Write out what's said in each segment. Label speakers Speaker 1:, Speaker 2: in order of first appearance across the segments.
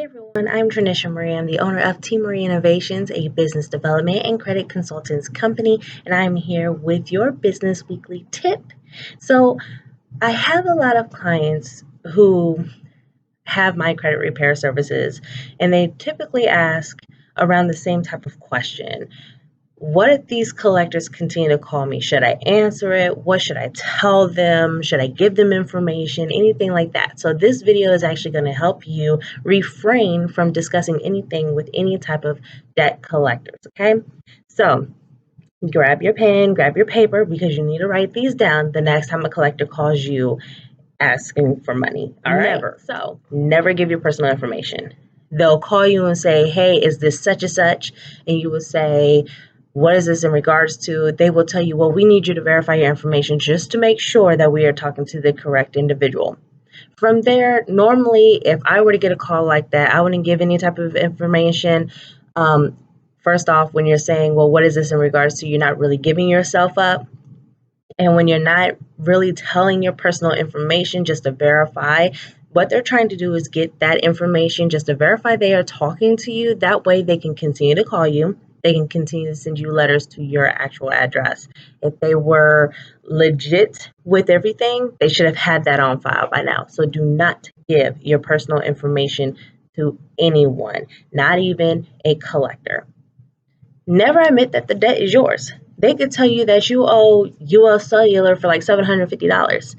Speaker 1: Hey everyone, I'm Tranisha Marie. I'm the owner of TMarieInnovations, a business development and credit consultants company, and I'm here with your business weekly tip. So, I have a lot of clients who have my credit repair services, and they typically ask around the same type of question. What if these collectors continue to call me? Should I answer it? What should I tell them? Should I give them information? Anything like that. So this video is actually going to help you refrain from discussing anything with any type of debt collectors, okay? So grab your pen, grab your paper, because you need to write these down the next time a collector calls you asking for money. All right? Never give your personal information. They'll call you and say, hey, is this such and such? And you will say, what is this in regards to? They will tell you, well, we need you to verify your information just to make sure that we are talking to the correct individual. From there, normally, if I were to get a call like that, I wouldn't give any type of information. First off, when you're saying, well, what is this in regards to? You're not really giving yourself up. And when you're not really telling your personal information just to verify, what they're trying to do is get that information just to verify they are talking to you. That way they can continue to call you. They can continue to send you letters to your actual address. If they were legit with everything, they should have had that on file by now. So do not give your personal information to anyone, not even a collector. Never admit that the debt is yours. They could tell you that you owe US Cellular for like $750.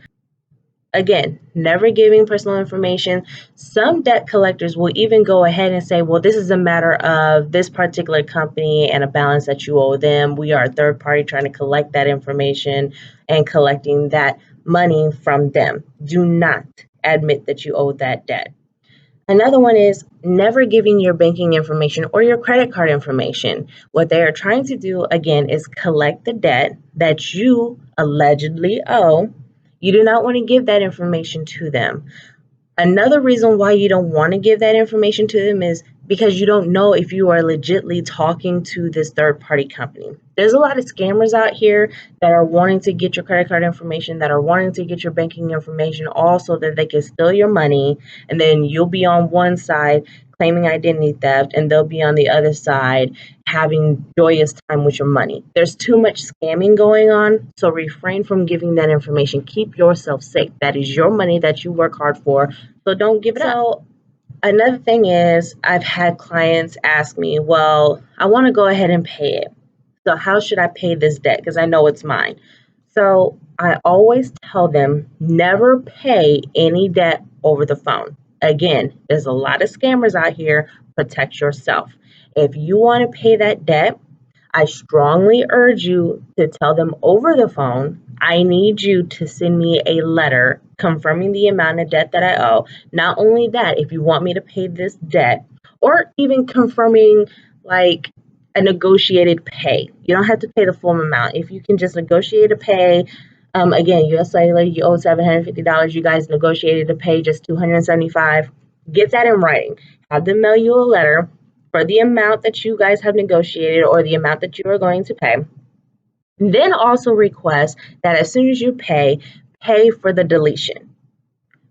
Speaker 1: Again, never giving personal information. Some debt collectors will even go ahead and say, well, this is a matter of this particular company and a balance that you owe them. We are a third party trying to collect that information and collecting that money from them. Do not admit that you owe that debt. Another one is never giving your banking information or your credit card information. What they are trying to do, again, is collect the debt that you allegedly owe. You do not want to give that information to them. Another reason why you don't want to give that information to them is because you don't know if you are legitimately talking to this third-party company. There's a lot of scammers out here that are wanting to get your credit card information, that are wanting to get your banking information, all so that they can steal your money, and then you'll be on one side claiming identity theft, and they'll be on the other side having joyous time with your money. There's too much scamming going on, so refrain from giving that information. Keep yourself safe. That is your money that you work hard for, so don't give it up. Another thing is, I've had clients ask me, well, I want to go ahead and pay it. So how should I pay this debt? Because I know it's mine. So I always tell them, never pay any debt over the phone. Again, there's a lot of scammers out here. Protect yourself. If you want to pay that debt, I strongly urge you to tell them over the phone, I need you to send me a letter confirming the amount of debt that I owe. Not only that, if you want me to pay this debt, or even confirming like a negotiated pay. You don't have to pay the full amount. If you can just negotiate a pay, again, US Cellular, you owe $750. You guys negotiated to pay just $275. Get that in writing. Have them mail you a letter for the amount that you guys have negotiated or the amount that you are going to pay. Then also request that as soon as you pay for the deletion.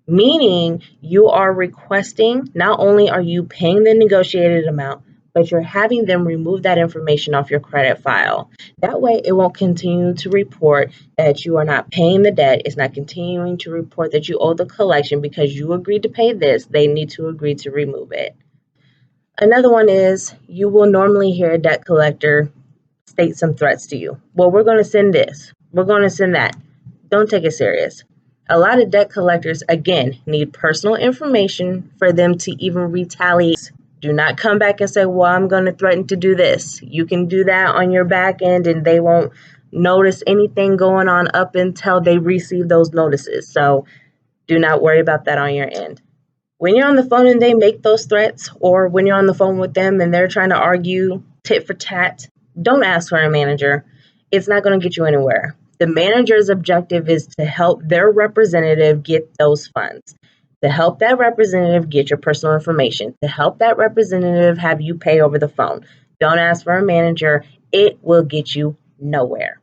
Speaker 1: Meaning you are requesting, not only are you paying the negotiated amount, but you're having them remove that information off your credit file. That way it won't continue to report that you are not paying the debt. It's not continuing to report that you owe the collection because you agreed to pay this. They need to agree to remove it. Another one is you will normally hear a debt collector state some threats to you. Well, we're going to send this. We're going to send that. Don't take it serious. A lot of debt collectors, again, need personal information for them to even retaliate. Do not come back and say, well, I'm going to threaten to do this. You can do that on your back end and they won't notice anything going on up until they receive those notices. So do not worry about that on your end. When you're on the phone and they make those threats, or when you're on the phone with them and they're trying to argue tit for tat, don't ask for a manager. It's not going to get you anywhere. The manager's objective is to help their representative get those funds, to help that representative get your personal information, to help that representative have you pay over the phone. Don't ask for a manager. It will get you nowhere.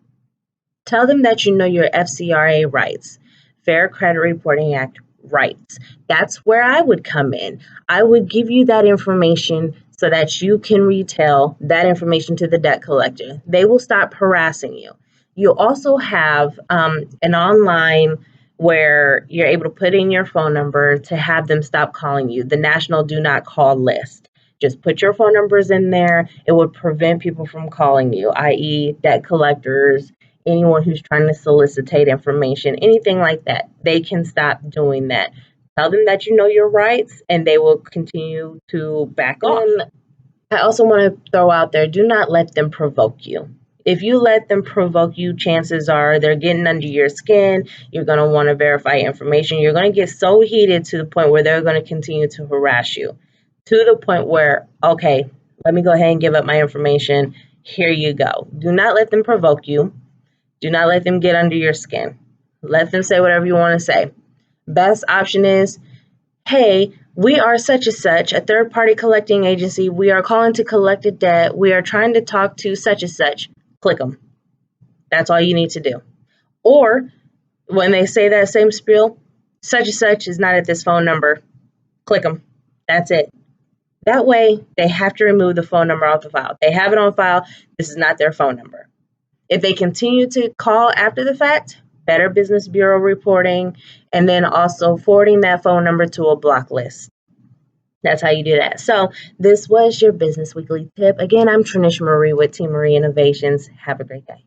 Speaker 1: Tell them that you know your FCRA rights, Fair Credit Reporting Act rights. That's where I would come in. I would give you that information so that you can retell that information to the debt collector. They will stop harassing you. You also have an online where you're able to put in your phone number to have them stop calling you, the National Do Not Call list. Just put your phone numbers in there. It would prevent people from calling you, i.e., debt collectors, anyone who's trying to solicitate information, anything like that. They can stop doing that. Tell them that you know your rights and they will continue to back off. And I also want to throw out there, do not let them provoke you. If you let them provoke you, chances are they're getting under your skin. You're going to want to verify information. You're going to get so heated to the point where they're going to continue to harass you, to the point where, okay, let me go ahead and give up my information. Here you go. Do not let them provoke you. Do not let them get under your skin. Let them say whatever you want to say. Best option is, hey, we are such and such, a third party collecting agency. We are calling to collect a debt. We are trying to talk to such and such. Click them. That's all you need to do. Or when they say that same spiel, such and such is not at this phone number. Click them. That's it. That way, they have to remove the phone number off the file. They have it on file. This is not their phone number. If they continue to call after the fact, Better Business Bureau reporting, and then also forwarding that phone number to a block list. That's how you do that. So this was your Business Weekly tip. Again, I'm Trinish Marie with T Marie Innovations. Have a great day.